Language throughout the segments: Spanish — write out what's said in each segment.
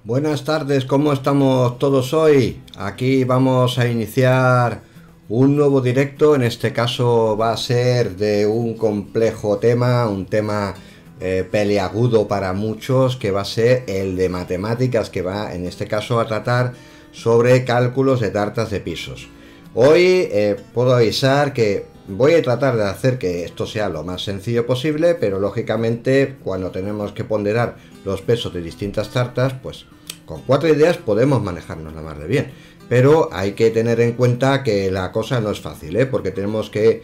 Buenas tardes, ¿cómo estamos todos hoy? Aquí vamos a iniciar un nuevo directo. En este caso va a ser de un complejo tema, un tema peliagudo para muchos, que va a ser el de matemáticas, que va en este caso a tratar sobre cálculos de tartas de pisos. Hoy puedo avisar que voy a tratar de hacer que esto sea lo más sencillo posible, pero lógicamente cuando tenemos que ponderar los pesos de distintas tartas, pues con 4 ideas podemos manejarnos la mar de bien. Pero hay que tener en cuenta que la cosa no es fácil, porque tenemos que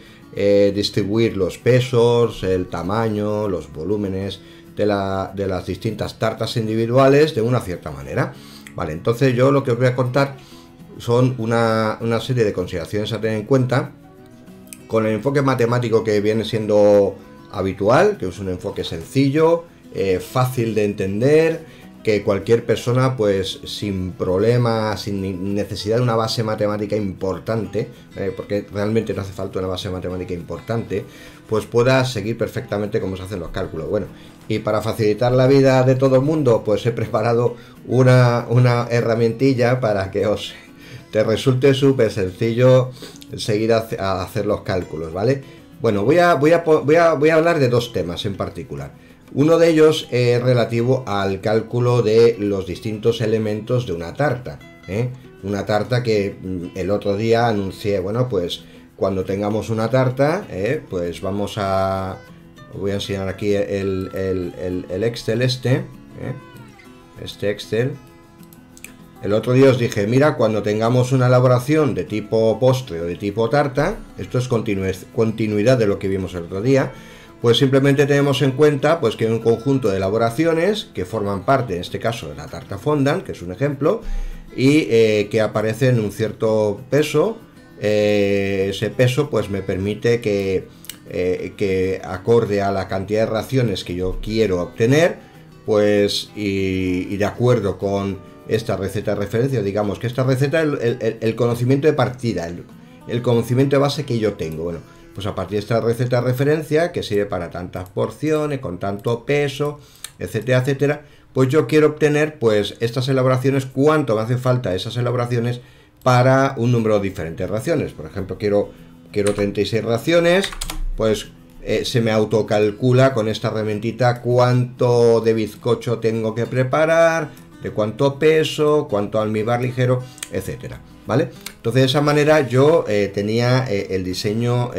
distribuir los pesos, el tamaño, los volúmenes de las distintas tartas individuales de una cierta manera. Vale, entonces yo lo que os voy a contar son una serie de consideraciones a tener en cuenta con el enfoque matemático que viene siendo habitual, que es un enfoque sencillo, fácil de entender, que cualquier persona pues sin problema, sin necesidad de una base matemática importante, porque realmente no hace falta una base matemática importante, pues pueda seguir perfectamente cómo se hacen los cálculos. Bueno, y para facilitar la vida de todo el mundo, pues he preparado una herramientilla para que te resulte súper sencillo seguir a hacer los cálculos, ¿vale? Bueno, voy a hablar de dos temas en particular. Uno de ellos es relativo al cálculo de los distintos elementos de una tarta, una tarta que el otro día anuncié. Bueno, pues cuando tengamos una tarta, pues os voy a enseñar aquí el Excel este Excel. El otro día os dije, mira, cuando tengamos una elaboración de tipo postre o de tipo tarta, esto es continuidad de lo que vimos el otro día, pues simplemente tenemos en cuenta pues que hay un conjunto de elaboraciones que forman parte, en este caso, de la tarta fondant, que es un ejemplo, y que aparece en un cierto peso. Ese peso pues me permite que acorde a la cantidad de raciones que yo quiero obtener, pues y de acuerdo con esta receta de referencia, digamos que esta receta es el conocimiento de partida, el conocimiento de base que yo tengo. Bueno, pues a partir de esta receta de referencia, que sirve para tantas porciones, con tanto peso, etcétera, etcétera, pues yo quiero obtener pues estas elaboraciones, cuánto me hace falta esas elaboraciones para un número diferente de raciones. Por ejemplo, quiero 36 raciones, pues se me autocalcula con esta herramientita cuánto de bizcocho tengo que preparar, de cuánto peso, cuánto almíbar ligero, etcétera. ¿Vale? Entonces de esa manera yo tenía el diseño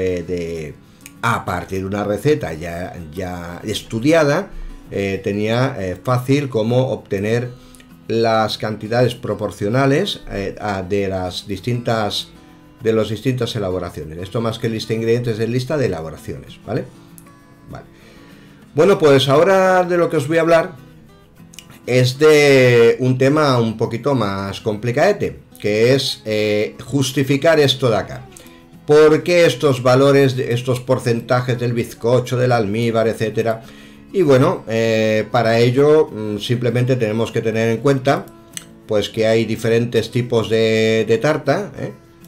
a partir de una receta ya estudiada, tenía fácil cómo obtener las cantidades proporcionales de las distintas elaboraciones. Esto más que lista de ingredientes es lista de elaboraciones, ¿vale? Vale. Bueno, pues ahora de lo que os voy a hablar es de un tema un poquito más complicadete, que es justificar esto de acá. ¿Por qué estos valores, estos porcentajes del bizcocho, del almíbar, etcétera? Y bueno, para ello simplemente tenemos que tener en cuenta pues que hay diferentes tipos de tarta.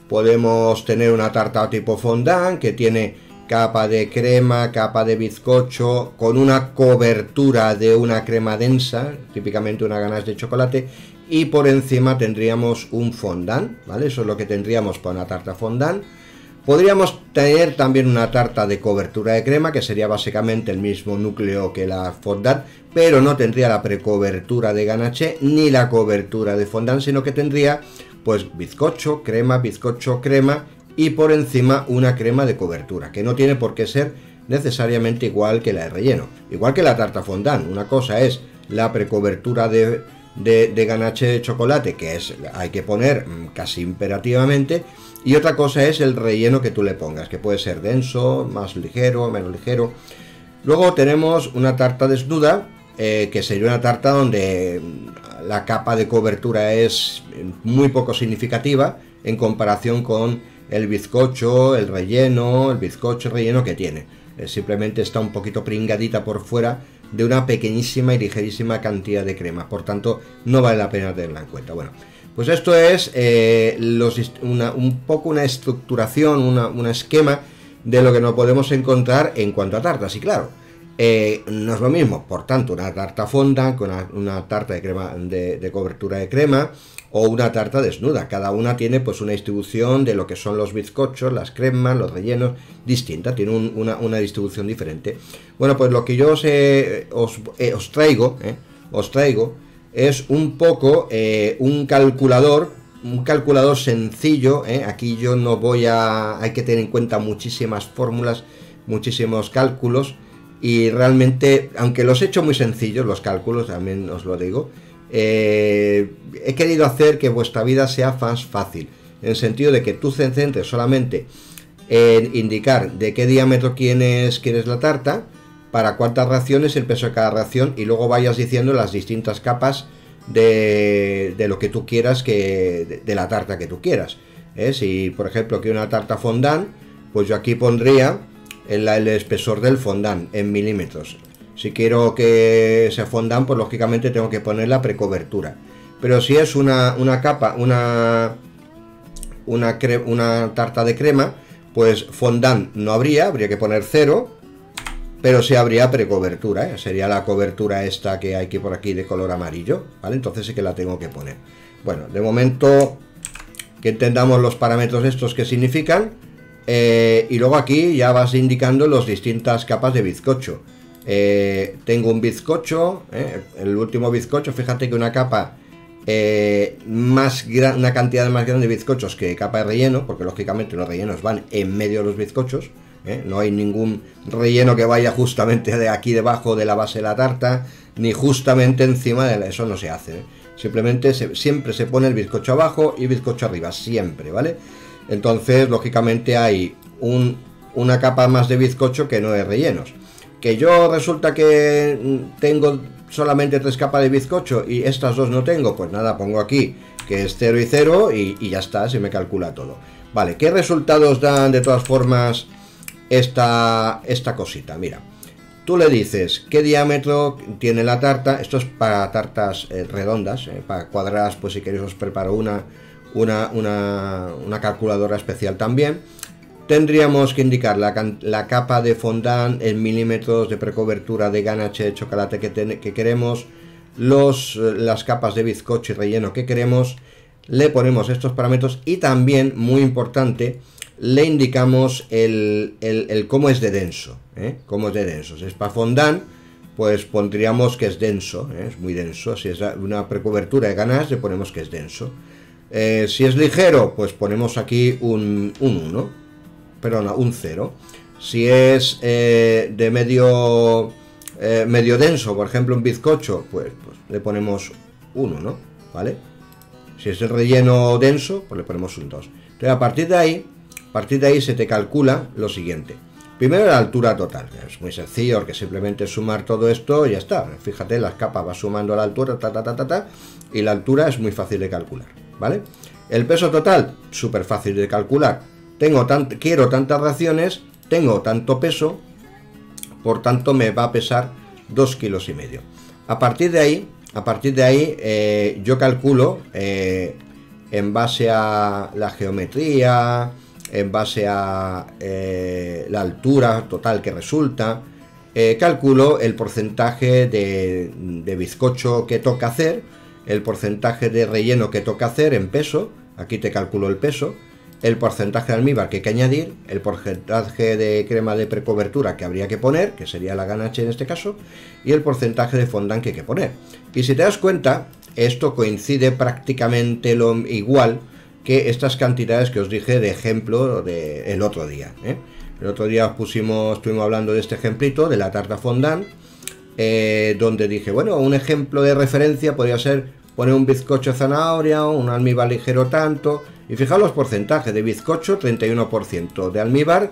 Podemos tener una tarta tipo fondant, que tiene capa de crema, capa de bizcocho, con una cobertura de una crema densa, típicamente una ganache de chocolate, y por encima tendríamos un fondant, ¿vale? Eso es lo que tendríamos para una tarta fondant. Podríamos tener también una tarta de cobertura de crema, que sería básicamente el mismo núcleo que la fondant, pero no tendría la precobertura de ganache ni la cobertura de fondant, sino que tendría pues bizcocho, crema, y por encima una crema de cobertura, que no tiene por qué ser necesariamente igual que la de relleno, igual que la tarta fondant. Una cosa es la precobertura de ganache de chocolate, que hay que poner casi imperativamente, y otra cosa es el relleno que tú le pongas, que puede ser denso, más ligero, menos ligero. Luego tenemos una tarta desnuda, que sería una tarta donde la capa de cobertura es muy poco significativa en comparación con el bizcocho, el relleno que tiene. Simplemente está un poquito pringadita por fuera de una pequeñísima y ligerísima cantidad de crema, por tanto no vale la pena tenerla en cuenta. Bueno, pues esto es un poco una estructuración, un esquema de lo que nos podemos encontrar en cuanto a tartas. Y claro, No es lo mismo, por tanto, una tarta fondant que una tarta de crema de cobertura de crema o una tarta desnuda. Cada una tiene pues una distribución de lo que son los bizcochos, las cremas, los rellenos, distinta, tiene una distribución diferente. Bueno, pues lo que yo os traigo es un poco un calculador sencillo. Aquí yo no voy hay que tener en cuenta muchísimas fórmulas, muchísimos cálculos. Y realmente, aunque los he hecho muy sencillos, los cálculos, también os lo digo, he querido hacer que vuestra vida sea más fácil, en el sentido de que tú te centres solamente en indicar de qué diámetro quieres la tarta, para cuántas raciones, el peso de cada ración, y luego vayas diciendo las distintas capas de lo que tú quieras, de la tarta que tú quieras. Si, por ejemplo, quiero una tarta fondant, pues yo aquí pondría el espesor del fondant en milímetros. Si quiero que sea fondant, pues lógicamente tengo que poner la precobertura. Pero si es una capa, una tarta de crema, pues fondant no habría que poner 0, pero sí habría precobertura, sería la cobertura esta que hay por aquí de color amarillo, ¿vale? Entonces sí que la tengo que poner. Bueno, de momento que entendamos los parámetros estos que significan. Y luego aquí ya vas indicando las distintas capas de bizcocho. Tengo un bizcocho, el último bizcocho, fíjate que una capa una cantidad más grande de bizcochos que capa de relleno, porque lógicamente los rellenos van en medio de los bizcochos. No hay ningún relleno que vaya justamente de aquí debajo de la base de la tarta, ni justamente encima de eso no se hace. Simplemente siempre se pone el bizcocho abajo y bizcocho arriba, siempre, ¿vale? Entonces, lógicamente hay una capa más de bizcocho que no de rellenos. Que yo resulta que tengo solamente 3 capas de bizcocho y estas 2 no tengo, pues nada, pongo aquí que es 0 y 0 y ya está, se me calcula todo. Vale, ¿qué resultados dan de todas formas esta cosita? Mira, tú le dices qué diámetro tiene la tarta. Esto es para tartas redondas, para cuadradas, pues si queréis os preparo una calculadora especial también. Tendríamos que indicar la capa de fondant en milímetros de precobertura de ganache de chocolate que queremos, las capas de bizcocho y relleno que queremos, le ponemos estos parámetros y también, muy importante, le indicamos el cómo es de denso, cómo es de denso. Si es para fondant, pues pondríamos que es denso, es muy denso. Si es una precobertura de ganache, le ponemos que es denso. Si es ligero, pues ponemos aquí un 1, perdona, un 0. Si es de medio denso, por ejemplo un bizcocho, pues le ponemos un 1, ¿vale? Si es el relleno denso, pues le ponemos un 2. Entonces a partir de ahí se te calcula lo siguiente. Primero la altura total, es muy sencillo, porque simplemente sumar todo esto y ya está. Fíjate, las capas va sumando la altura, y la altura es muy fácil de calcular, ¿vale? El peso total, súper fácil de calcular. Quiero tantas raciones, tengo tanto peso, por tanto me va a pesar 2,5 kilos. A partir de ahí yo calculo en base a la geometría, en base a la altura total que resulta, calculo el porcentaje de bizcocho que toca hacer, el porcentaje de relleno que toca hacer en peso, aquí te calculo el peso, el porcentaje de almíbar que hay que añadir, el porcentaje de crema de precobertura que habría que poner, que sería la ganache en este caso, y el porcentaje de fondant que hay que poner. Y si te das cuenta, esto coincide prácticamente lo igual que estas cantidades que os dije de ejemplo el otro día. El otro día estuvimos hablando de este ejemplito de la tarta fondant, donde dije, bueno, un ejemplo de referencia podría ser poner un bizcocho de zanahoria, un almíbar ligero tanto, y fijaos los porcentajes: de bizcocho 31%, de almíbar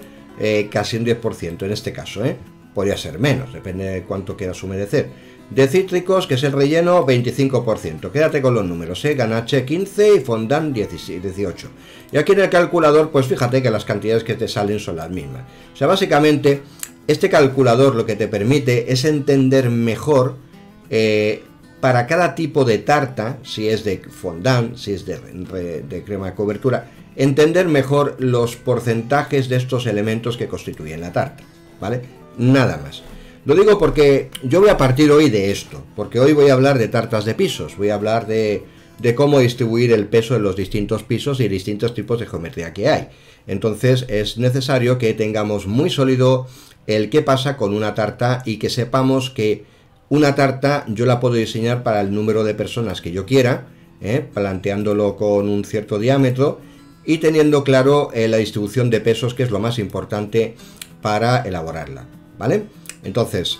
casi un 10% en este caso, podría ser menos, depende de cuánto quieras humedecer. De cítricos, que es el relleno, 25%, quédate con los números, ganache 15 y fondant 18. Y aquí en el calculador, pues fíjate que las cantidades que te salen son las mismas. O sea, básicamente, este calculador lo que te permite es entender mejor para cada tipo de tarta, si es de fondant, si es de crema de cobertura, entender mejor los porcentajes de estos elementos que constituyen la tarta, ¿vale? Nada más. Lo digo porque yo voy a partir hoy de esto, porque hoy voy a hablar de tartas de pisos, voy a hablar de cómo distribuir el peso en los distintos pisos y distintos tipos de geometría que hay. Entonces es necesario que tengamos muy sólido el qué pasa con una tarta y que sepamos que una tarta yo la puedo diseñar para el número de personas que yo quiera, planteándolo con un cierto diámetro y teniendo claro la distribución de pesos, que es lo más importante para elaborarla, ¿vale? Entonces,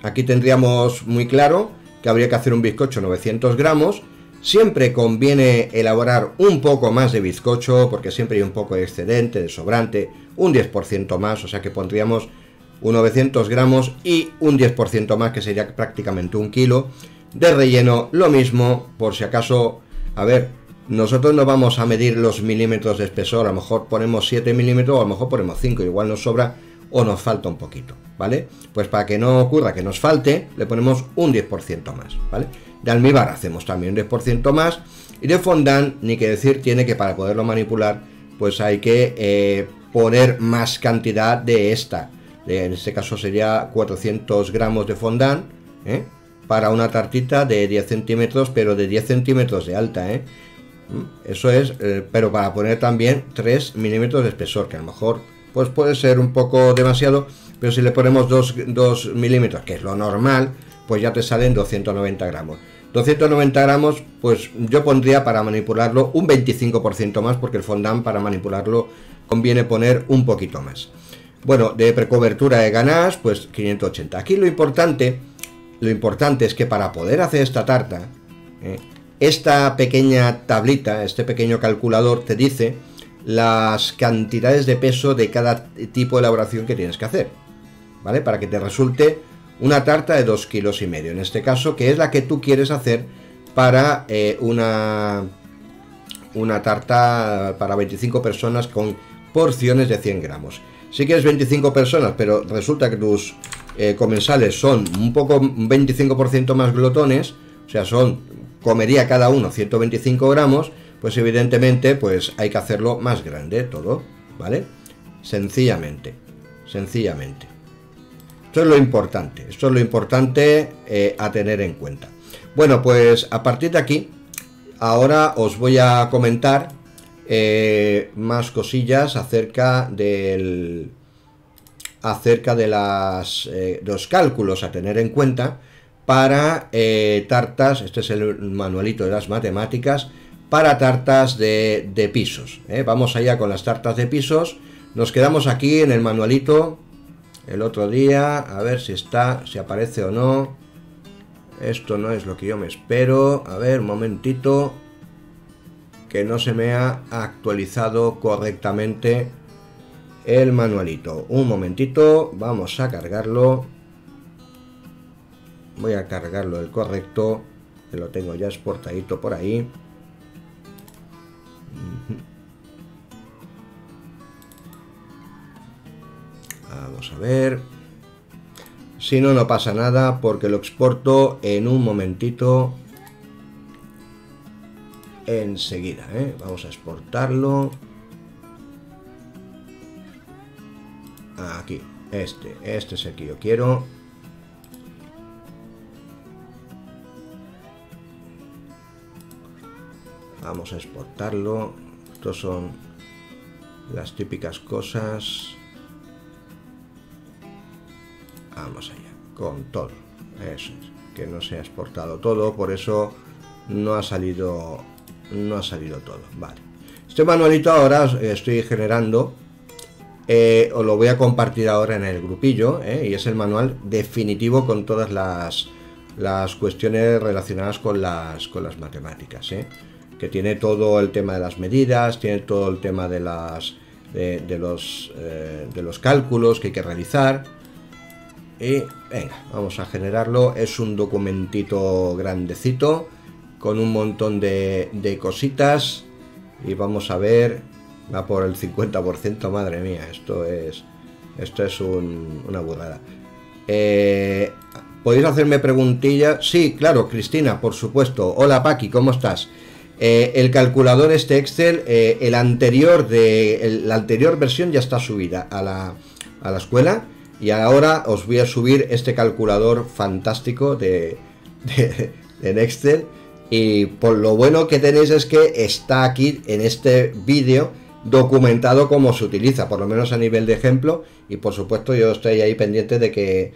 aquí tendríamos muy claro que habría que hacer un bizcocho 900 gramos. Siempre conviene elaborar un poco más de bizcocho, porque siempre hay un poco de excedente, de sobrante, un 10% más, o sea que pondríamos un 900 gramos y un 10% más, que sería prácticamente un kilo. De relleno, lo mismo, por si acaso, a ver, nosotros no vamos a medir los milímetros de espesor, a lo mejor ponemos 7 milímetros o a lo mejor ponemos 5, igual nos sobra o nos falta un poquito, ¿vale? Pues para que no ocurra que nos falte, le ponemos un 10% más, ¿vale? De almíbar hacemos también un 10% más, y de fondant, ni que decir tiene, que para poderlo manipular, pues hay que poner más cantidad de esta. En este caso sería 400 gramos de fondant, para una tartita de 10 centímetros, pero de 10 centímetros de alta, Eso es, pero para poner también 3 milímetros de espesor, que a lo mejor pues puede ser un poco demasiado, pero si le ponemos 2 milímetros, que es lo normal, pues ya te salen 290 gramos. 290 gramos, pues yo pondría para manipularlo un 25% más, porque el fondant para manipularlo conviene poner un poquito más. Bueno, de precobertura de ganache, pues 580. Aquí lo importante es que para poder hacer esta tarta, esta pequeña tablita, este pequeño calculador te dice las cantidades de peso de cada tipo de elaboración que tienes que hacer, ¿vale? Para que te resulte una tarta de 2,5 kilos, en este caso, que es la que tú quieres hacer para una tarta para 25 personas con porciones de 100 gramos. Si quieres 25 personas, pero resulta que tus comensales son un 25% más glotones, o sea, comería cada uno 125 gramos, pues evidentemente pues hay que hacerlo más grande todo, ¿vale? Sencillamente. Esto es lo importante a tener en cuenta. Bueno, pues a partir de aquí, ahora os voy a comentar más cosillas acerca de los cálculos a tener en cuenta para tartas. Este es el manualito de las matemáticas para tartas de pisos. Vamos allá con las tartas de pisos. Nos quedamos aquí en el manualito el otro día, a ver si aparece o no. Esto no es lo que yo me espero. A ver, un momentito, que no se me ha actualizado correctamente el manualito. Un momentito, vamos a cargarlo. Voy a cargarlo el correcto, que lo tengo ya exportadito por ahí. Vamos a ver. Si no, no pasa nada, porque lo exporto en un momentito. Enseguida, vamos a exportarlo. Aquí, este es el que yo quiero. Vamos a exportarlo. Estos son las típicas cosas. Vamos allá, con todo. Eso es, que no se ha exportado todo, por eso no ha salido todo. Vale. Este manualito ahora estoy generando, os lo voy a compartir ahora en el grupillo, y es el manual definitivo con todas las cuestiones relacionadas con las matemáticas, que tiene todo el tema de las medidas, tiene todo el tema de los cálculos que hay que realizar. Y venga, vamos a generarlo. Es un documentito grandecito con un montón de cositas, y vamos a ver, va por el 50%, madre mía, esto es una burrada. ¿Podéis hacerme preguntillas? Sí, claro, Cristina, por supuesto. Hola Paqui, ¿cómo estás? El calculador Excel, la anterior versión ya está subida a la escuela. Y ahora os voy a subir este calculador fantástico de Excel. Y por lo bueno que tenéis es que está aquí en este vídeo documentado cómo se utiliza, por lo menos a nivel de ejemplo. Y por supuesto yo estoy ahí pendiente de que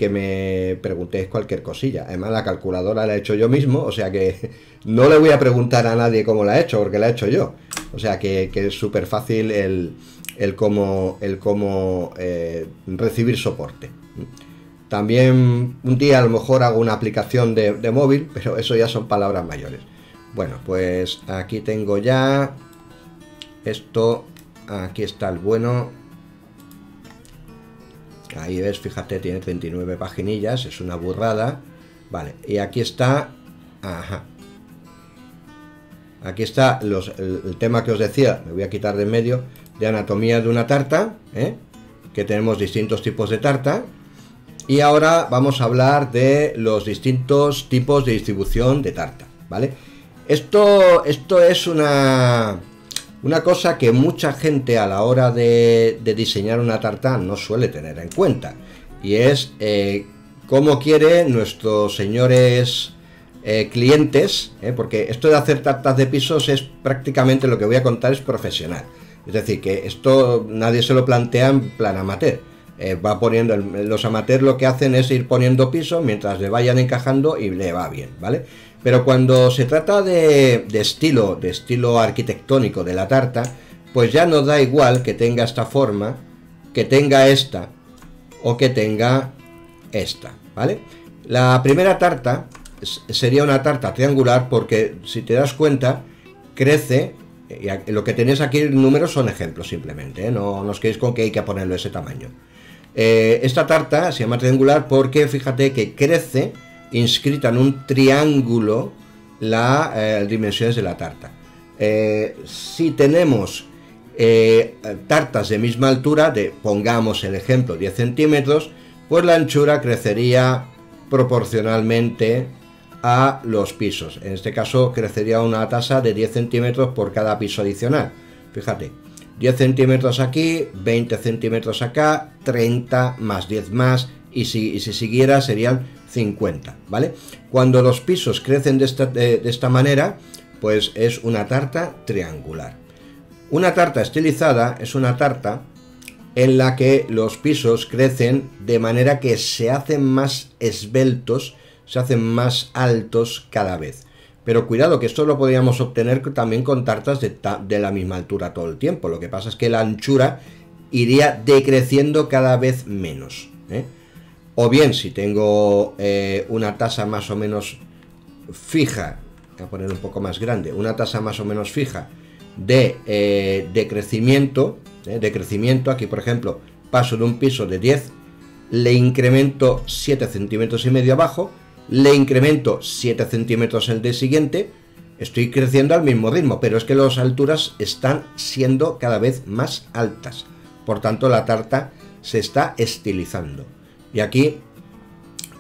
me preguntéis cualquier cosilla. Además la calculadora la he hecho yo mismo, o sea que no le voy a preguntar a nadie cómo la he hecho, porque la he hecho yo. O sea que es súper fácil el cómo recibir soporte. También un día a lo mejor hago una aplicación de móvil, pero eso ya son palabras mayores. Bueno, pues aquí tengo ya esto. Aquí está el bueno. Ahí ves, fíjate, tiene 39 paginillas, es una burrada. Vale, y aquí está. Ajá. Aquí está el tema que os decía, me voy a quitar de en medio, de anatomía de una tarta, que tenemos distintos tipos de tarta. Y ahora vamos a hablar de los distintos tipos de distribución de tarta, ¿vale? Esto es una cosa que mucha gente a la hora de diseñar una tarta no suele tener en cuenta. Y es cómo quieren nuestros señores clientes, porque esto de hacer tartas de pisos es prácticamente, lo que voy a contar es profesional. Es decir, que esto nadie se lo plantea en plan amateur. Va poniendo, los amateurs lo que hacen es ir poniendo pisos mientras le vayan encajando y le va bien, ¿vale? Pero cuando se trata de estilo arquitectónico de la tarta, pues ya nos da igual que tenga esta forma, que tenga esta o que tenga esta, ¿vale? La primera tarta sería una tarta triangular porque, si te das cuenta, crece, y lo que tenéis aquí en números son ejemplos simplemente, no os quedéis con que hay que ponerlo de ese tamaño. Esta tarta se llama triangular porque fíjate que crece inscrita en un triángulo las dimensiones de la tarta. Si tenemos tartas de misma altura, pongamos el ejemplo 10 centímetros, pues la anchura crecería proporcionalmente a los pisos. En este caso crecería una tasa de 10 centímetros por cada piso adicional. Fíjate, 10 centímetros aquí, 20 centímetros acá, 30 más 10 más, y si siguiera serían 50, ¿vale? Cuando los pisos crecen de esta manera, pues es una tarta triangular. Una tarta estilizada es una tarta en la que los pisos crecen de manera que se hacen más esbeltos, se hacen más altos cada vez. Pero cuidado, que esto lo podríamos obtener también con tartas de la misma altura todo el tiempo. Lo que pasa es que la anchura iría decreciendo cada vez menos, O bien, si tengo una tasa más o menos fija, voy a poner un poco más grande, una tasa más o menos fija de crecimiento, aquí por ejemplo paso de un piso de 10, le incremento 7 centímetros y medio abajo, le incremento 7 centímetros el de siguiente, estoy creciendo al mismo ritmo, pero es que las alturas están siendo cada vez más altas, por tanto la tarta se está estilizando. Y aquí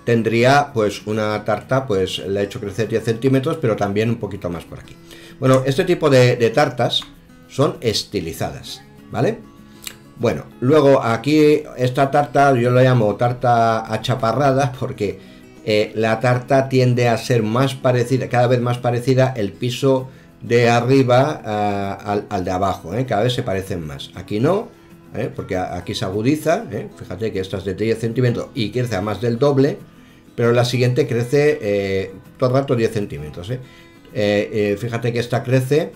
tendría pues una tarta, pues la he hecho crecer 10 centímetros, pero también un poquito más por aquí. Bueno, este tipo de tartas son estilizadas, ¿vale? Bueno, luego aquí esta tarta yo la llamo tarta achaparrada porque la tarta tiende a ser más parecida, cada vez más parecida el piso de arriba al de abajo, cada vez se parecen más. Aquí no, porque aquí se agudiza, fíjate que esta es de 10 centímetros y crece a más del doble, pero la siguiente crece todo el rato 10 centímetros. Fíjate que esta crece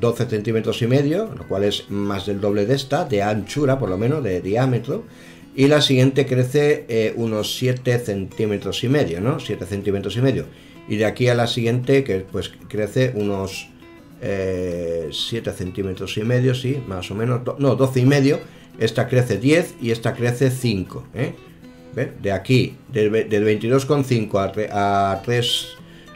12 centímetros y medio, lo cual es más del doble de esta, de anchura por lo menos, de diámetro. Y la siguiente crece unos 7 centímetros y medio, ¿no? 7 centímetros y medio. Y de aquí a la siguiente, que pues crece unos 7 centímetros y medio, sí, más o menos, no, 12 y medio. Esta crece 10 y esta crece 5, ¿Ve? De aquí, del 22,5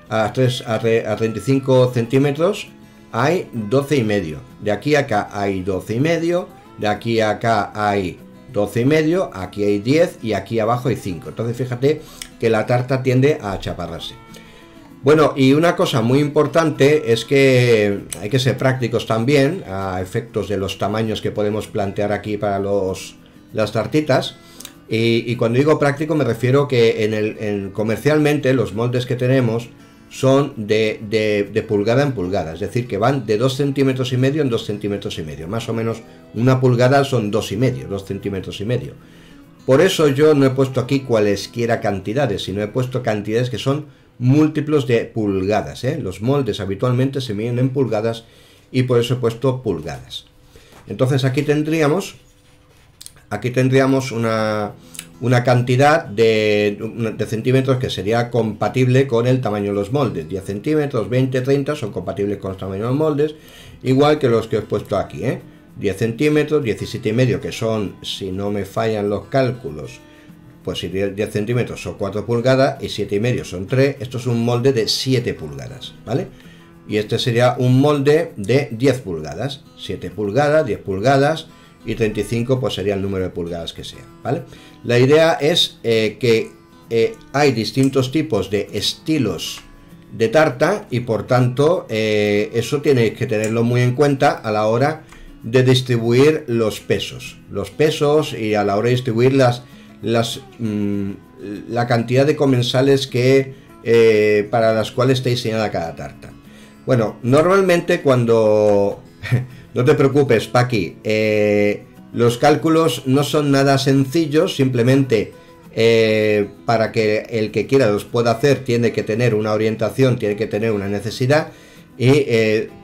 a 35 centímetros, hay 12 y medio. De aquí a acá hay 12 y medio. De aquí a acá hay 12 y medio, aquí hay 10 y aquí abajo hay 5. Entonces fíjate que la tarta tiende a achaparrarse. Bueno, y una cosa muy importante es que hay que ser prácticos también a efectos de los tamaños que podemos plantear aquí para los las tartitas. Y cuando digo práctico me refiero que comercialmente los moldes que tenemos son de pulgada en pulgada, es decir, que van de 2 centímetros y medio en 2 centímetros y medio, más o menos una pulgada son 2 centímetros y medio. Por eso yo no he puesto aquí cualesquiera cantidades, sino he puesto cantidades que son múltiplos de pulgadas, ¿eh? Los moldes habitualmente se miden en pulgadas y por eso he puesto pulgadas. Entonces aquí tendríamos una cantidad de centímetros que sería compatible con el tamaño de los moldes. 10 centímetros, 20, 30 son compatibles con los tamaños de los moldes, igual que los que he puesto aquí, ¿eh? 10 centímetros, 17,5 que son, si no me fallan los cálculos, pues si 10 centímetros son 4 pulgadas y 7,5 son 3, esto es un molde de 7 pulgadas, ¿vale? Y este sería un molde de 10 pulgadas, 7 pulgadas, 10 pulgadas y 35 pues sería el número de pulgadas que sea, ¿vale? La idea es que hay distintos tipos de estilos de tarta y por tanto eso tienes que tenerlo muy en cuenta a la hora de distribuir los pesos y a la hora de distribuir la cantidad de comensales que para las cuales está diseñada cada tarta. Bueno, normalmente cuando no te preocupes, Paqui, los cálculos no son nada sencillos, simplemente para que el que quiera los pueda hacer tiene que tener una orientación, tiene que tener una necesidad y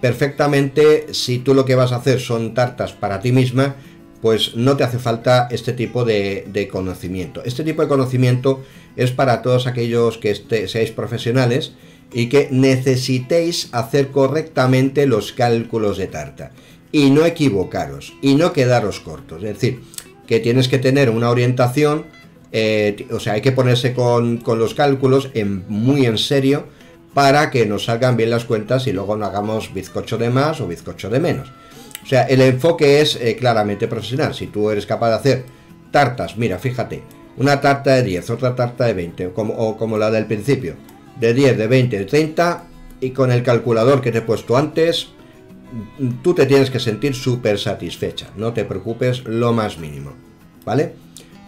perfectamente si tú lo que vas a hacer son tartas para ti misma, pues no te hace falta este tipo de conocimiento. Este tipo de conocimiento es para todos aquellos que seáis profesionales y que necesitéis hacer correctamente los cálculos de tarta y no equivocaros y no quedaros cortos, es decir, que tienes que tener una orientación, o sea, hay que ponerse con los cálculos muy en serio para que nos salgan bien las cuentas y luego no hagamos bizcocho de más o bizcocho de menos. O sea, el enfoque es claramente profesional. Si tú eres capaz de hacer tartas, mira, fíjate, una tarta de 10, otra tarta de 20, o como la del principio, de 10, de 20, de 30, y con el calculador que te he puesto antes, tú te tienes que sentir súper satisfecha, no te preocupes lo más mínimo, ¿vale?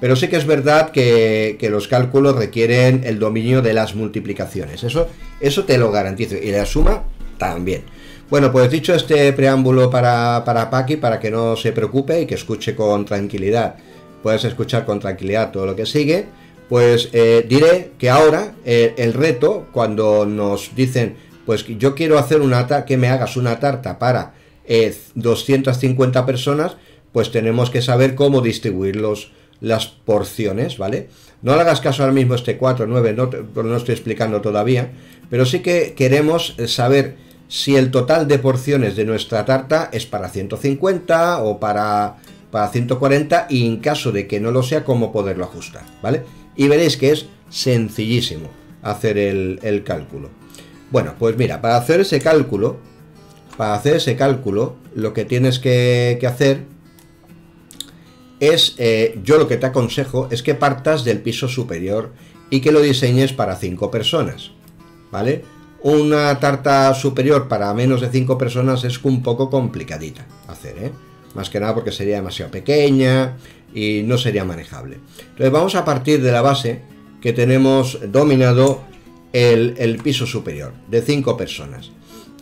Pero sí que es verdad que los cálculos requieren el dominio de las multiplicaciones, eso te lo garantizo, y la suma también. Bueno, pues dicho este preámbulo para Paqui, para que no se preocupe y que escuche con tranquilidad, puedes escuchar con tranquilidad todo lo que sigue, pues diré que ahora el reto, cuando nos dicen, pues yo quiero hacer que me hagas una tarta para 250 personas, pues tenemos que saber cómo distribuir las porciones, ¿vale? No le hagas caso ahora mismo este 4, 9, no estoy explicando todavía, pero sí que queremos saber si el total de porciones de nuestra tarta es para 150 o para 140 y en caso de que no lo sea, cómo poderlo ajustar, ¿vale? Y veréis que es sencillísimo hacer el cálculo. Bueno, pues mira, para hacer ese cálculo, lo que tienes que hacer es, yo lo que te aconsejo es que partas del piso superior y que lo diseñes para 5 personas, ¿vale? Una tarta superior para menos de 5 personas es un poco complicadita hacer, ¿eh? Más que nada porque sería demasiado pequeña y no sería manejable. Entonces vamos a partir de la base que tenemos dominado el piso superior de 5 personas.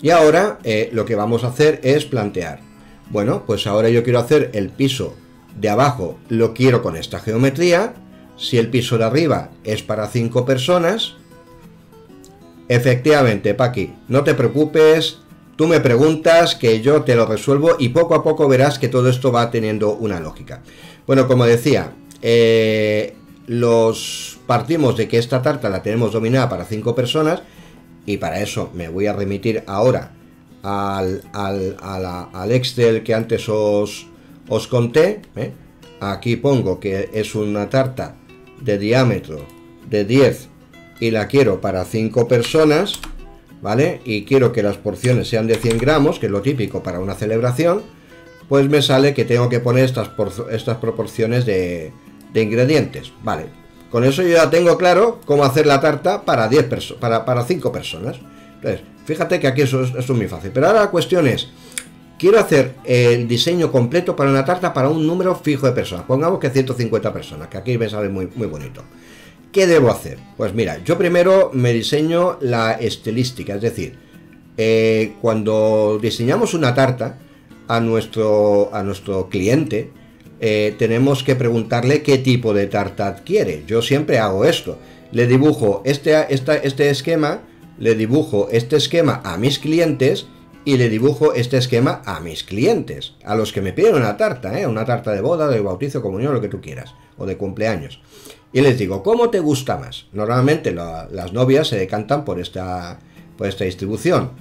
Y ahora lo que vamos a hacer es plantear, bueno, pues ahora yo quiero hacer el piso de abajo, lo quiero con esta geometría. Si el piso de arriba es para 5 personas, efectivamente, Paqui, no te preocupes, tú me preguntas que yo te lo resuelvo y poco a poco verás que todo esto va teniendo una lógica. Bueno, como decía, partimos de que esta tarta la tenemos dominada para 5 personas y para eso me voy a remitir ahora al Excel que antes os conté, ¿eh? Aquí pongo que es una tarta de diámetro de 10 y la quiero para 5 personas, ¿vale? Y quiero que las porciones sean de 100 gramos, que es lo típico para una celebración, pues me sale que tengo que poner estas proporciones de ingredientes, ¿vale? Con eso yo ya tengo claro cómo hacer la tarta para 5 personas. Entonces, fíjate que aquí eso es muy fácil. Pero ahora la cuestión es, quiero hacer el diseño completo para una tarta para un número fijo de personas. Pongamos que 150 personas, que aquí me sale muy bonito. ¿Qué debo hacer? Pues mira, yo primero me diseño la estilística, es decir, cuando diseñamos una tarta a nuestro cliente, tenemos que preguntarle qué tipo de tarta quiere. Yo siempre hago esto, le dibujo este esquema, le dibujo este esquema a mis clientes y le dibujo este esquema a mis clientes, a los que me piden una tarta de boda, de bautizo, comunión, lo que tú quieras, o de cumpleaños. Y les digo, ¿cómo te gusta más? Normalmente las novias se decantan por esta distribución.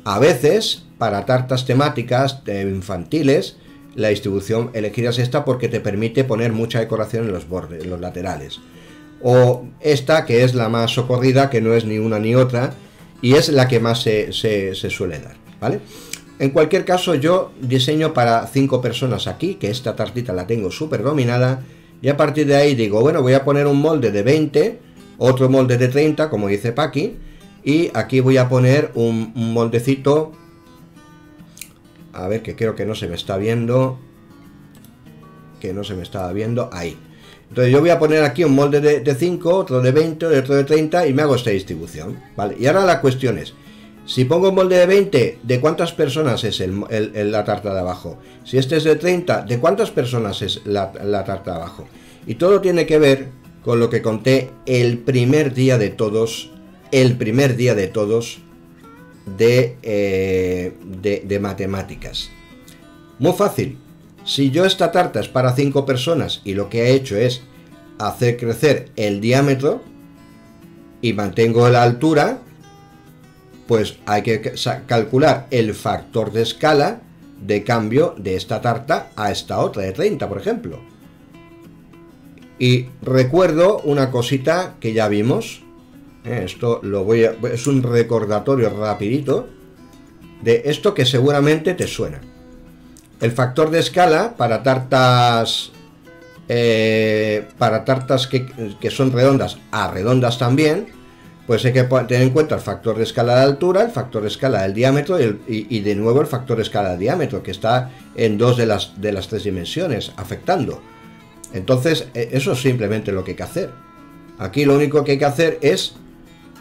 A veces, para tartas temáticas infantiles, la distribución elegida es esta porque te permite poner mucha decoración en los bordes, en los laterales. O esta, que es la más socorrida, que no es ni una ni otra, y es la que más se suele dar, ¿vale? En cualquier caso, yo diseño para 5 personas aquí, que esta tartita la tengo súper dominada, y a partir de ahí digo, bueno, voy a poner un molde de 20, otro molde de 30, como dice Paqui, y aquí voy a poner un moldecito, a ver, que creo que no se me está viendo, ahí. Entonces yo voy a poner aquí un molde de 5, otro de 20, otro de 30, y me hago esta distribución, ¿vale? Y ahora la cuestión es, si pongo un molde de 20, ¿de cuántas personas es la tarta de abajo? Si este es de 30, ¿de cuántas personas es la tarta de abajo? Y todo tiene que ver con lo que conté el primer día de todos de matemáticas. Muy fácil. Si yo esta tarta es para 5 personas y lo que he hecho es hacer crecer el diámetro y mantengo la altura, pues hay que calcular el factor de escala de cambio de esta tarta a esta otra de 30, por ejemplo. Y recuerdo una cosita que ya vimos. Esto es un recordatorio rapidito de esto que seguramente te suena. El factor de escala para tartas que son redondas a redondas también, pues hay que tener en cuenta el factor de escala de altura, el factor de escala del diámetro y de nuevo el factor de escala del diámetro, que está en 2 de las 3 dimensiones afectando. Entonces eso es simplemente lo que hay que hacer. Aquí lo único que hay que hacer es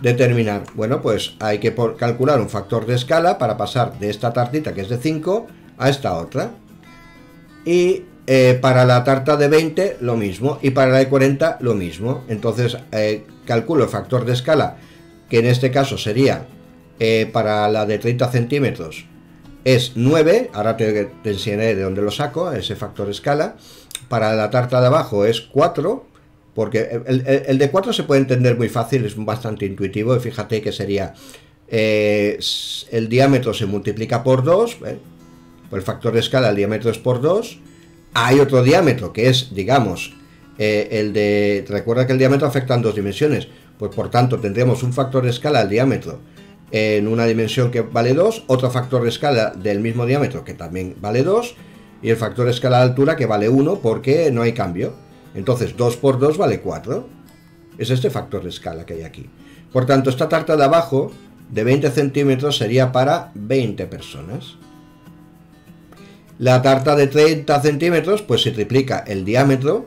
determinar, bueno, pues hay que calcular un factor de escala para pasar de esta tartita que es de 5 a esta otra. Y para la tarta de 20 lo mismo, y para la de 40 lo mismo. Entonces calculo el factor de escala, que en este caso sería para la de 30 centímetros es 9, ahora te enseñaré de dónde lo saco, ese factor de escala. Para la tarta de abajo es 4, porque el de 4 se puede entender muy fácil, es bastante intuitivo, y fíjate que sería el diámetro se multiplica por 2, por el factor de escala el diámetro es por 2, hay otro diámetro que es, digamos, recuerda que el diámetro afecta en 2 dimensiones, pues por tanto tendremos un factor de escala al diámetro en una dimensión que vale 2, otro factor de escala del mismo diámetro que también vale 2, y el factor de escala de altura que vale 1 porque no hay cambio. Entonces 2 por 2 vale 4. Es este factor de escala que hay aquí. Por tanto, esta tarta de abajo de 20 centímetros sería para 20 personas. La tarta de 30 centímetros, pues se triplica el diámetro.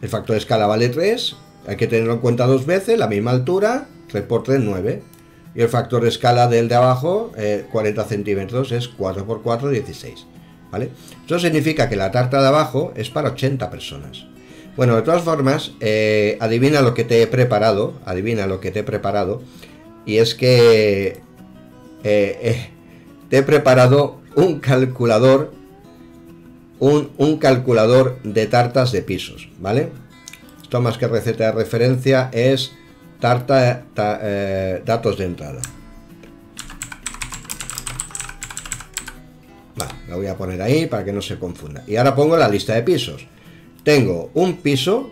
El factor de escala vale 3. Hay que tenerlo en cuenta 2 veces, la misma altura. 3 por 3, 9. Y el factor de escala del de abajo, 40 centímetros, es 4 por 4, 16. ¿Vale? Eso significa que la tarta de abajo es para 80 personas. Bueno, de todas formas, adivina lo que te he preparado. Y es que te he preparado un calculador. Un calculador de tartas de pisos, ¿vale? Esto más que receta de referencia es datos de entrada. Vale, la voy a poner ahí para que no se confunda. Y ahora pongo la lista de pisos. Tengo un piso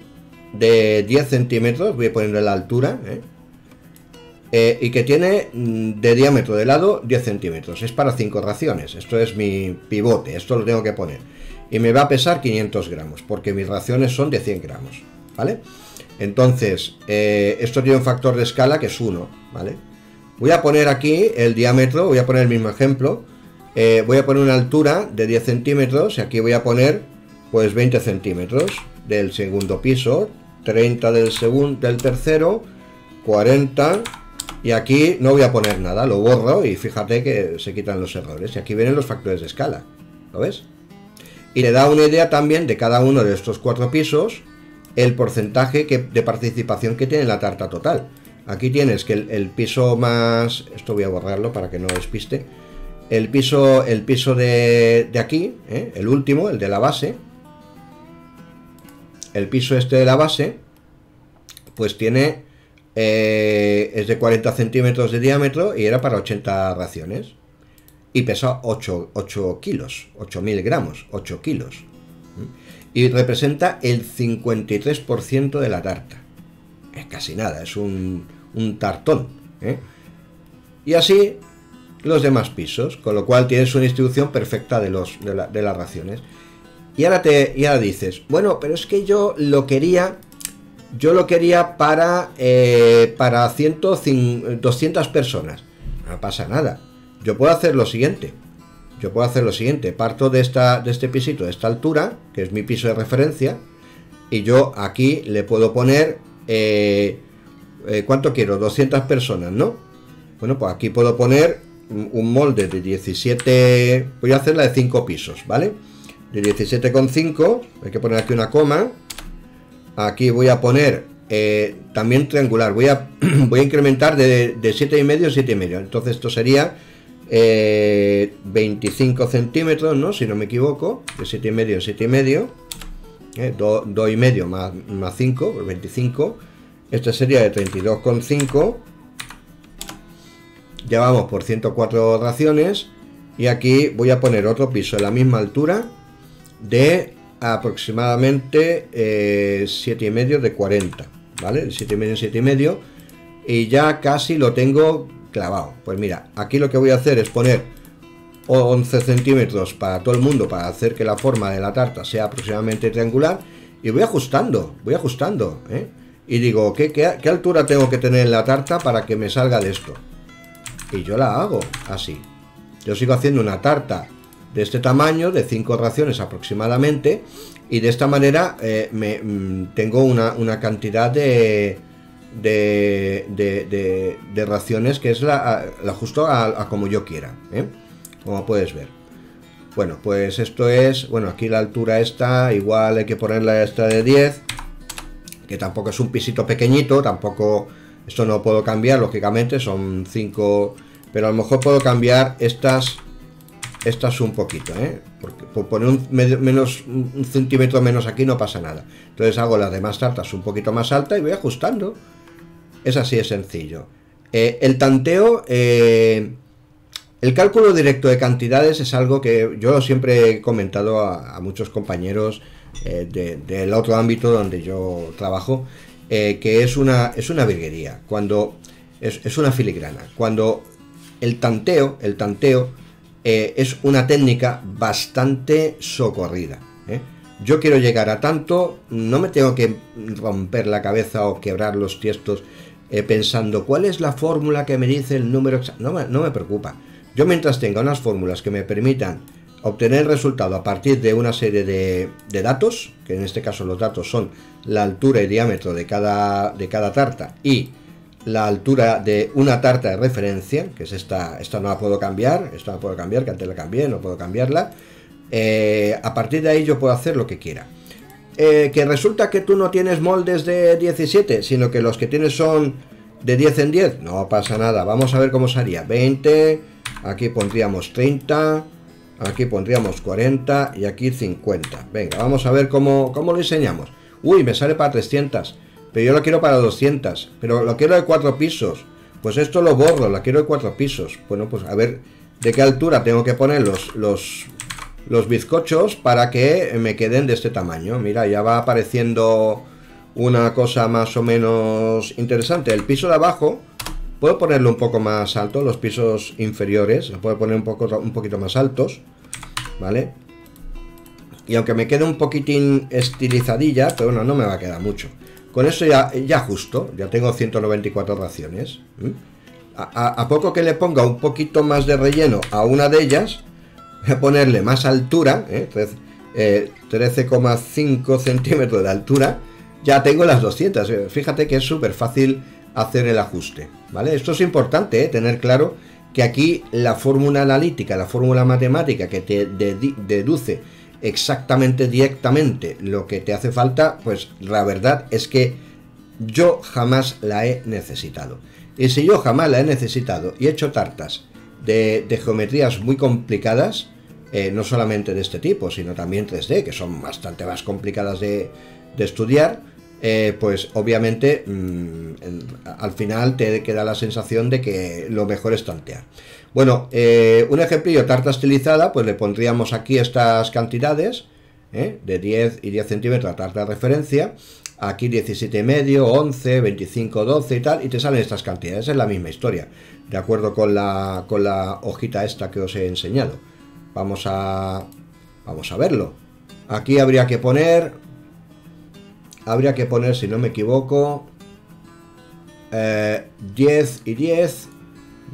de 10 centímetros, voy a ponerle la altura, y que tiene de diámetro de lado 10 centímetros. Es para 5 raciones. Esto es mi pivote, esto lo tengo que poner. Y me va a pesar 500 gramos, porque mis raciones son de 100 gramos, ¿vale? Entonces, esto tiene un factor de escala que es 1, ¿vale? Voy a poner aquí el diámetro, voy a poner el mismo ejemplo. voy a poner una altura de 10 centímetros y aquí voy a poner pues 20 centímetros del segundo piso, 30 del tercero, 40, y aquí no voy a poner nada, lo borro y fíjate que se quitan los errores. Y aquí vienen los factores de escala, ¿lo ves? Y le da una idea también de cada uno de estos 4 pisos, el porcentaje de participación que tiene la tarta total. Aquí tienes que el piso más... Esto voy a borrarlo para que no despiste. El piso de aquí, el último, el de la base. El piso este de la base, pues tiene... es de 40 centímetros de diámetro y era para 80 raciones. Y pesa 8 kilos, 8.000 gramos, 8 kilos. Y representa el 53% de la tarta. Es casi nada, es un tartón. Y así los demás pisos, con lo cual tienes una distribución perfecta de las raciones. Y ahora dices, bueno, pero es que yo lo quería para 200 personas. No pasa nada. Yo puedo hacer lo siguiente. Parto de este pisito, de esta altura, que es mi piso de referencia, y yo aquí le puedo poner ¿cuánto quiero? 200 personas, ¿no? Bueno, pues aquí puedo poner un molde de 17, voy a hacerla de 5 pisos, ¿vale? De 17,5, hay que poner aquí una coma. Aquí voy a poner también triangular, voy a incrementar de 7,5 a 7,5, entonces esto sería 25 centímetros, ¿no? Si no me equivoco, de 7,5 a 7,5, 2,5 más 5, pues 25, este sería de 32,5, ya vamos por 104 raciones, y aquí voy a poner otro piso de la misma altura de aproximadamente 7,5 de 40, ¿vale? De 7,5 a 7,5, y ya casi lo tengo clavado. Pues mira, aquí lo que voy a hacer es poner 11 centímetros para todo el mundo, para hacer que la forma de la tarta sea aproximadamente triangular, y voy ajustando, y digo, ¿qué altura tengo que tener en la tarta para que me salga de esto? Y yo la hago así. Yo sigo haciendo una tarta de este tamaño, de 5 raciones aproximadamente, y de esta manera tengo una cantidad de raciones que es la justo a como yo quiera, como puedes ver. Bueno, pues esto es, bueno, aquí la altura esta, igual hay que ponerla esta de 10, que tampoco es un pisito pequeñito, tampoco, esto no puedo cambiar, lógicamente, son 5, pero a lo mejor puedo cambiar estas un poquito, porque por poner un centímetro menos aquí no pasa nada. Entonces hago las demás tartas un poquito más alta y voy ajustando. Es así de sencillo. El tanteo, el cálculo directo de cantidades es algo que yo siempre he comentado a muchos compañeros del otro ámbito donde yo trabajo, que es una virguería, cuando es una filigrana. Cuando el tanteo es una técnica bastante socorrida. Yo quiero llegar a tanto, no me tengo que romper la cabeza o quebrar los tiestos pensando cuál es la fórmula que me dice el número exacto. No me preocupa. Yo, mientras tenga unas fórmulas que me permitan obtener el resultado a partir de una serie de datos, que en este caso los datos son la altura y diámetro de cada tarta y la altura de una tarta de referencia, que es esta no la puedo cambiar, que antes la cambié, no puedo cambiarla. A partir de ahí yo puedo hacer lo que quiera. Que resulta que tú no tienes moldes de 17, sino que los que tienes son de 10 en 10, no pasa nada. Vamos a ver cómo sería. 20, aquí pondríamos 30, aquí pondríamos 40 y aquí 50. Venga, vamos a ver cómo lo diseñamos. Uy, me sale para 300, pero yo lo quiero para 200, pero lo quiero de 4 pisos. Pues esto lo borro, lo quiero de 4 pisos. Bueno, pues a ver de qué altura tengo que poner los bizcochos para que me queden de este tamaño. Mira, ya va apareciendo una cosa más o menos interesante. El piso de abajo puedo ponerlo un poco más alto, los pisos inferiores lo puedo poner un poquito más altos, ¿vale? Y aunque me quede un poquitín estilizadilla, pero bueno, no me va a quedar mucho. Con eso ya justo, ya tengo 194 raciones. A poco que le ponga un poquito más de relleno a una de ellas, voy a ponerle más altura, 13,5 centímetros de altura, ya tengo las 200. Fíjate que es súper fácil hacer el ajuste, ¿vale? Esto es importante, tener claro que aquí la fórmula analítica, la fórmula matemática que te deduce exactamente, directamente lo que te hace falta, pues la verdad es que yo jamás la he necesitado. Y si yo jamás la he necesitado y he hecho tartas de geometrías muy complicadas, no solamente de este tipo, sino también 3D, que son bastante más complicadas de estudiar, pues obviamente al final te queda la sensación de que lo mejor es tantear. Bueno, un ejemplillo, tarta estilizada, pues le pondríamos aquí estas cantidades, de 10 y 10 centímetros, la tarta de referencia, aquí 17,5, 11, 25, 12 y tal, y te salen estas cantidades. Es la misma historia, de acuerdo con la hojita esta que os he enseñado. Vamos a verlo. Aquí habría que poner, si no me equivoco, 10 y 10,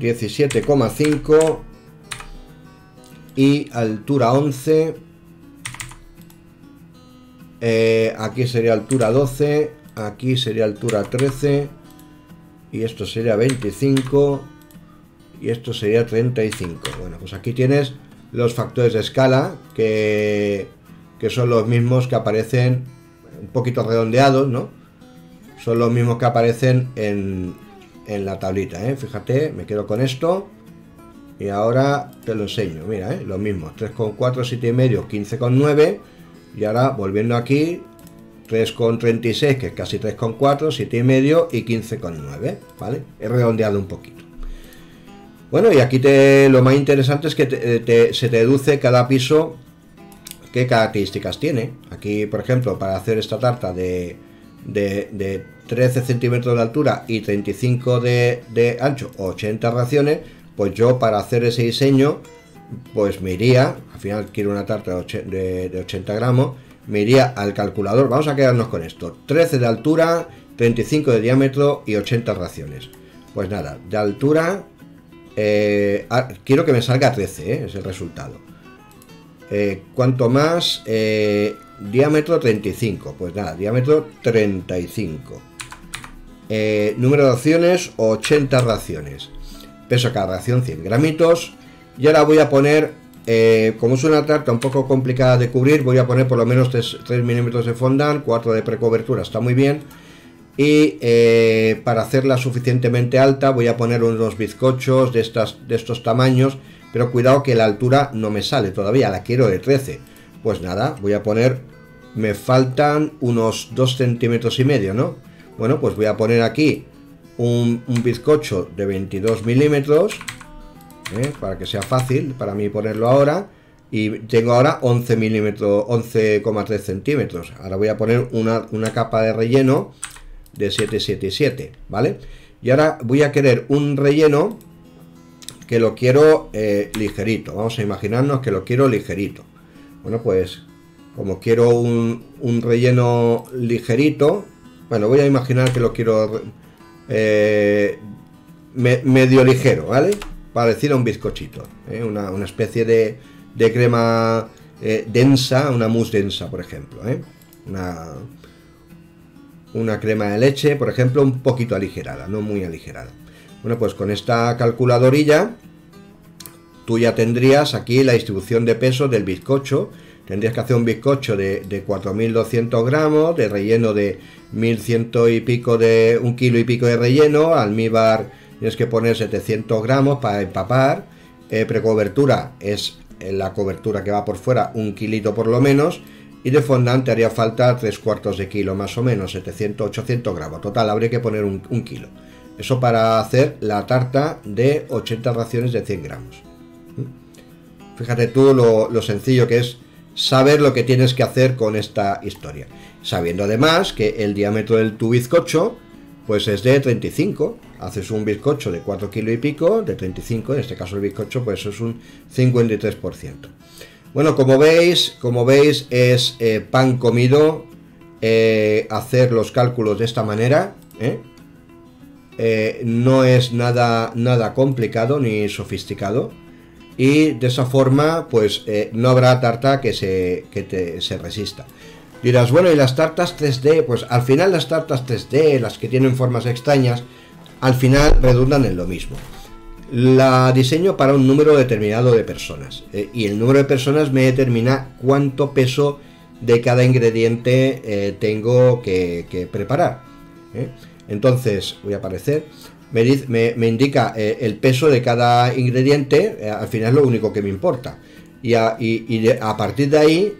17,5 y altura 11. Aquí sería altura 12, aquí sería altura 13 y esto sería 25 y esto sería 35. Bueno, pues aquí tienes los factores de escala que son los mismos que aparecen, un poquito redondeados, ¿no? Son los mismos que aparecen en la tablita, Fíjate, me quedo con esto y ahora te lo enseño. Mira, lo mismo, 3,4, 7,5, 15,9 y ahora volviendo aquí 3,36, que es casi 3,4, 7,5 y 15,9, ¿vale? He redondeado un poquito. Bueno, y aquí lo más interesante es que se te deduce cada piso qué características tiene. Aquí, por ejemplo, para hacer esta tarta de 13 centímetros de altura y 35 de ancho, 80 raciones, pues yo para hacer ese diseño, pues me iría, al final quiero una tarta de 80 gramos, me iría al calculador. Vamos a quedarnos con esto: 13 de altura, 35 de diámetro y 80 raciones. Pues nada, de altura, quiero que me salga 13, es el resultado. ¿Cuánto más? Diámetro 35, pues nada, diámetro 35. Número de raciones, 80 raciones. Peso de cada ración, 100 gramitos. Y ahora voy a poner, como es una tarta un poco complicada de cubrir, voy a poner por lo menos 3 milímetros de fondant, 4 de precobertura, está muy bien. Y para hacerla suficientemente alta voy a poner unos bizcochos de estos tamaños, pero cuidado que la altura no me sale todavía, la quiero de 13. Pues nada, voy a poner, me faltan unos 2 centímetros y medio, ¿no? Bueno, pues voy a poner aquí un bizcocho de 22 milímetros, para que sea fácil para mí ponerlo ahora. Y tengo ahora 11 milímetros, 11,3 centímetros. Ahora voy a poner una capa de relleno de 777, ¿vale? Y ahora voy a querer un relleno que lo quiero ligerito. Vamos a imaginarnos que lo quiero ligerito. Bueno, pues como quiero un relleno ligerito, bueno, voy a imaginar que lo quiero medio ligero, ¿vale? Parecido a un bizcochito, una especie de crema densa, una mousse densa, por ejemplo, una crema de leche, por ejemplo, un poquito aligerada, no muy aligerada. Bueno, pues con esta calculadorilla tú ya tendrías aquí la distribución de peso del bizcocho. Tendrías que hacer un bizcocho de 4.200 gramos, de relleno de 1.100 y pico, de 1 kilo y pico de relleno. Almíbar tienes que poner 700 gramos para empapar. Precobertura es la cobertura que va por fuera, 1 kilito por lo menos. Y de fondant te haría falta 3/4 de kilo más o menos, 700, 800 gramos. Total, habría que poner un kilo. Eso para hacer la tarta de 80 raciones de 100 gramos. Fíjate tú lo sencillo que es saber lo que tienes que hacer con esta historia. Sabiendo además que el diámetro de tu bizcocho pues es de 35. Haces un bizcocho de 4 kilos y pico, de 35, en este caso el bizcocho pues es un 53%. Bueno, como veis es pan comido hacer los cálculos de esta manera, no es nada complicado ni sofisticado. y de esa forma pues no habrá tarta que se resista. Dirás, bueno, y las tartas 3D, pues al final las tartas 3D, las que tienen formas extrañas, al final redundan en lo mismo. La diseño para un número determinado de personas, y el número de personas me determina cuánto peso de cada ingrediente tengo que preparar. Entonces, voy a aparecer, me indica el peso de cada ingrediente, al final es lo único que me importa. Y a partir de ahí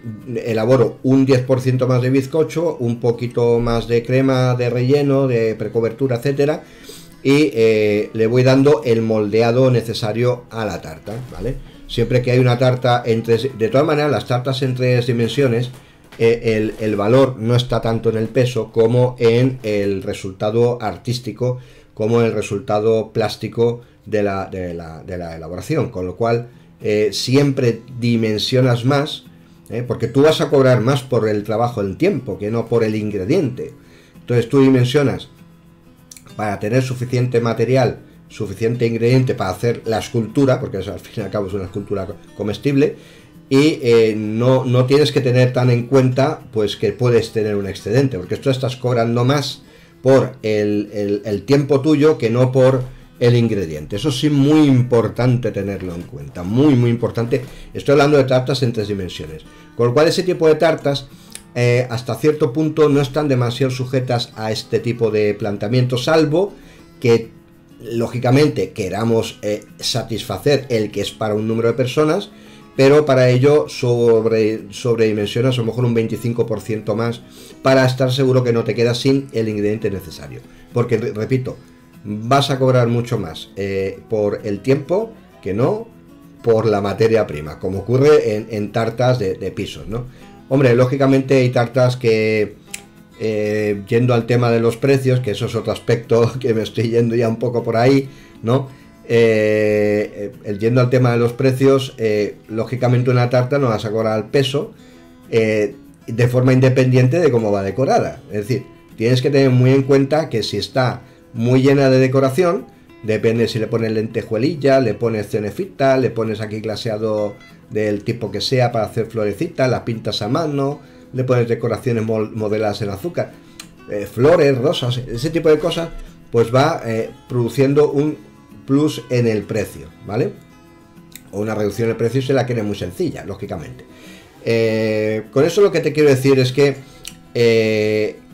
elaboro un 10% más de bizcocho, un poquito más de crema de relleno, de precobertura, etcétera, y le voy dando el moldeado necesario a la tarta, ¿vale? Siempre que hay una tarta en tres, de todas maneras las tartas en 3 dimensiones, el valor no está tanto en el peso como en el resultado artístico, como en el resultado plástico de la elaboración, con lo cual siempre dimensionas más, porque tú vas a cobrar más por el trabajo del tiempo que no por el ingrediente. Entonces tú dimensionas para tener suficiente material, suficiente ingrediente para hacer la escultura, porque al fin y al cabo es una escultura comestible, y no tienes que tener tan en cuenta pues que puedes tener un excedente, porque tú estás cobrando más por el tiempo tuyo que no por el ingrediente. Eso sí, muy importante tenerlo en cuenta, muy importante. Estoy hablando de tartas en 3 dimensiones, con lo cual ese tipo de tartas hasta cierto punto no están demasiado sujetas a este tipo de planteamiento, salvo que lógicamente queramos satisfacer el que es para un número de personas, pero para ello sobredimensionas a lo mejor un 25% más para estar seguro que no te quedas sin el ingrediente necesario, porque repito, vas a cobrar mucho más por el tiempo que no por la materia prima, como ocurre en tartas de pisos, ¿no? Hombre, lógicamente hay tartas que, yendo al tema de los precios, que eso es otro aspecto que me estoy yendo ya un poco por ahí, ¿no? Yendo al tema de los precios, lógicamente una tarta no vas a cobrar al peso de forma independiente de cómo va decorada. Es decir, tienes que tener muy en cuenta que si está muy llena de decoración, depende si le pones lentejuelilla, le pones cenefita, le pones aquí glaseado del tipo que sea para hacer florecitas, las pintas a mano, le pones decoraciones modeladas en azúcar, flores, rosas, ese tipo de cosas, pues va produciendo un plus en el precio, ¿vale? O una reducción del precio si la quieres muy sencilla, lógicamente. Con eso lo que te quiero decir es que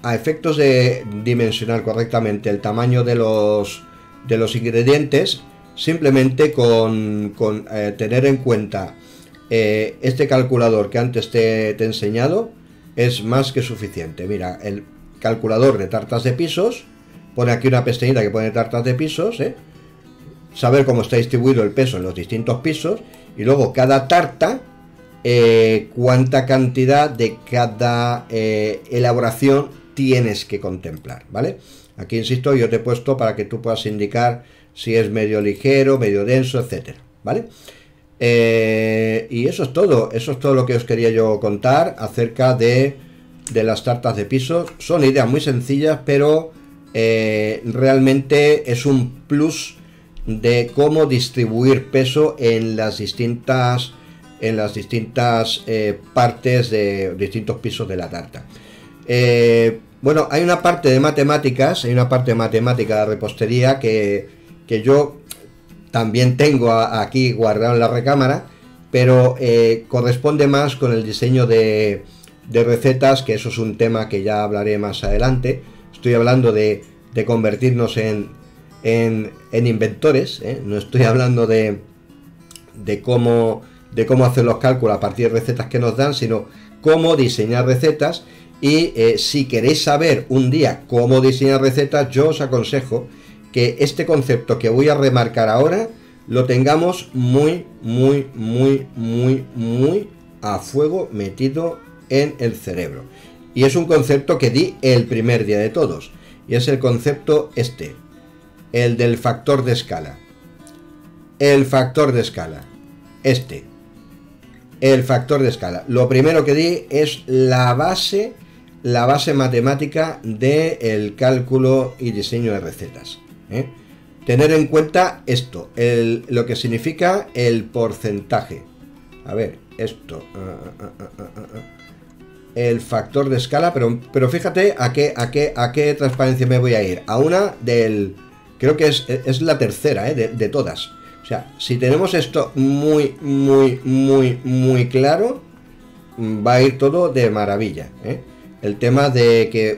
a efectos de dimensionar correctamente el tamaño de los ingredientes, simplemente con tener en cuenta este calculador que antes te he enseñado es más que suficiente. Mira, el calculador de tartas de pisos, pone aquí una pestañita que pone tartas de pisos, saber cómo está distribuido el peso en los distintos pisos, y luego cada tarta, cuánta cantidad de cada elaboración tienes que contemplar, ¿vale? Aquí insisto, yo te he puesto para que tú puedas indicar si es medio ligero, medio denso, etcétera, ¿vale? Y eso es todo lo que os quería yo contar acerca de las tartas de pisos. Son ideas muy sencillas, pero realmente es un plus de cómo distribuir peso en las distintas partes de distintos pisos de la tarta. Bueno, hay una parte de matemáticas, de repostería que yo también tengo aquí guardado en la recámara, pero corresponde más con el diseño de recetas, que eso es un tema que ya hablaré más adelante. Estoy hablando de convertirnos en inventores, no estoy hablando de cómo hacer los cálculos a partir de recetas que nos dan, sino cómo diseñar recetas. Y si queréis saber un día cómo diseñar recetas, yo os aconsejo que este concepto que voy a remarcar ahora lo tengamos muy a fuego metido en el cerebro. Y es un concepto que di el primer día de todos, y es el concepto el del factor de escala. El factor de escala, el factor de escala. Lo primero que di es la base matemática del cálculo y diseño de recetas, tener en cuenta esto, lo que significa el porcentaje. A ver, esto, el factor de escala, pero fíjate a qué transparencia me voy a ir. A una del, creo que es la tercera, de todas. O sea, si tenemos esto muy claro, va a ir todo de maravilla, ¿eh? El tema de que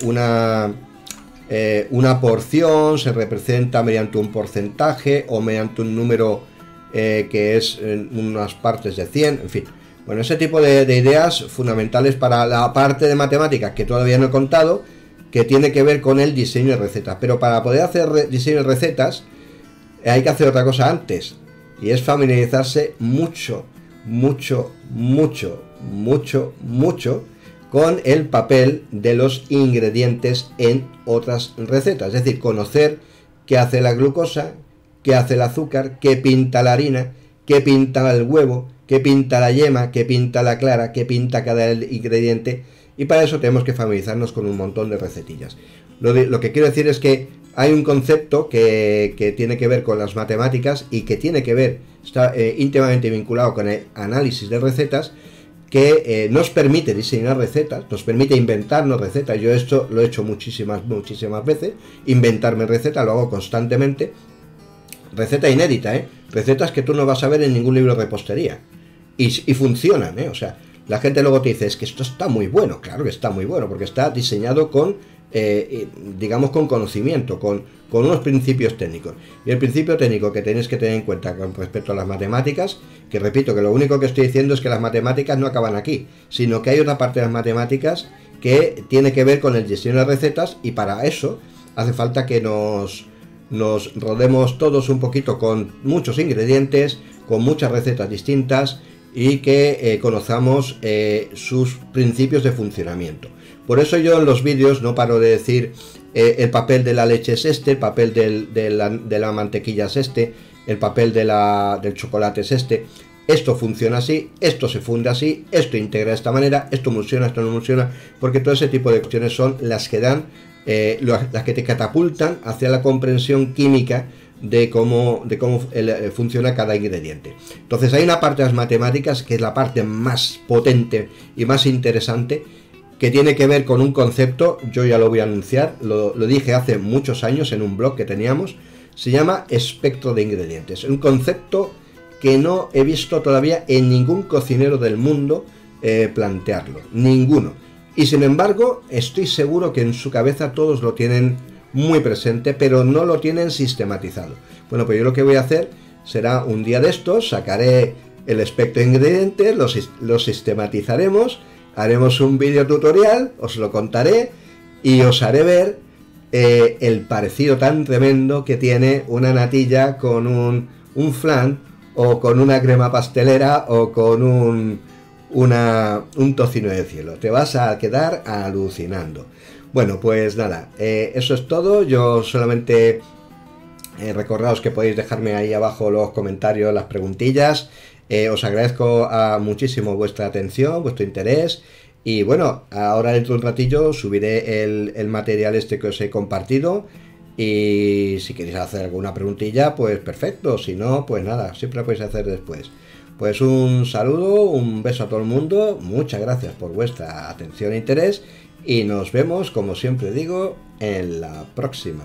una porción se representa mediante un porcentaje o mediante un número que es unas partes de 100, en fin. Bueno, ese tipo de ideas fundamentales para la parte de matemáticas que todavía no he contado, que tiene que ver con el diseño de recetas. Pero para poder hacer diseño de recetas hay que hacer otra cosa antes, y es familiarizarse mucho con el papel de los ingredientes en otras recetas. Es decir, conocer qué hace la glucosa, qué hace el azúcar, qué pinta la harina, qué pinta el huevo, qué pinta la yema, qué pinta la clara, qué pinta cada ingrediente, y para eso tenemos que familiarizarnos con un montón de recetillas. Lo que quiero decir es que hay un concepto que tiene que ver con las matemáticas y que tiene que ver, está íntimamente vinculado con el análisis de recetas, que nos permite diseñar recetas, nos permite inventarnos recetas. Yo esto lo he hecho muchísimas veces, inventarme recetas, lo hago constantemente. Receta inédita, recetas que tú no vas a ver en ningún libro de repostería, y funcionan, o sea, la gente luego te dice, es que esto está muy bueno. Claro que está muy bueno, porque está diseñado con, digamos, con conocimiento, con unos principios técnicos. Y el principio técnico que tenéis que tener en cuenta con respecto a las matemáticas, que repito, que lo único que estoy diciendo es que las matemáticas no acaban aquí, sino que hay otra parte de las matemáticas que tiene que ver con el diseño de recetas, y para eso hace falta que nos rodemos todos un poquito con muchos ingredientes, con muchas recetas distintas, y que conozcamos sus principios de funcionamiento. Por eso yo en los vídeos no paro de decir el papel de la leche es este, el papel de la mantequilla es este, el papel del chocolate es este. Esto funciona así, esto se funde así, esto integra de esta manera, esto emulsiona, esto no emulsiona, porque todo ese tipo de cuestiones son las que dan, las que te catapultan hacia la comprensión química de cómo funciona cada ingrediente. Entonces hay una parte de las matemáticas que es la parte más potente y más interesante, que tiene que ver con un concepto. Yo ya lo voy a anunciar, lo dije hace muchos años en un blog que teníamos, se llama espectro de ingredientes. Un concepto que no he visto todavía en ningún cocinero del mundo plantearlo, ninguno. Y sin embargo, estoy seguro que en su cabeza todos lo tienen muy presente, pero no lo tienen sistematizado. Bueno, pues yo lo que voy a hacer será un día de estos, sacaré el espectro de ingredientes, lo sistematizaremos, haremos un vídeo tutorial, os lo contaré y os haré ver el parecido tan tremendo que tiene una natilla con un flan, o con una crema pastelera, o con un tocino de cielo. Te vas a quedar alucinando. Bueno, pues nada, eso es todo. Yo solamente recordaos que podéis dejarme ahí abajo los comentarios, las preguntillas. Os agradezco muchísimo vuestra atención, vuestro interés. Y bueno, ahora dentro de un ratillo subiré el material este que os he compartido. Y si queréis hacer alguna preguntilla, pues perfecto. Si no, pues nada, siempre lo podéis hacer después. Pues un saludo, un beso a todo el mundo. Muchas gracias por vuestra atención e interés. Y nos vemos, como siempre digo, en la próxima.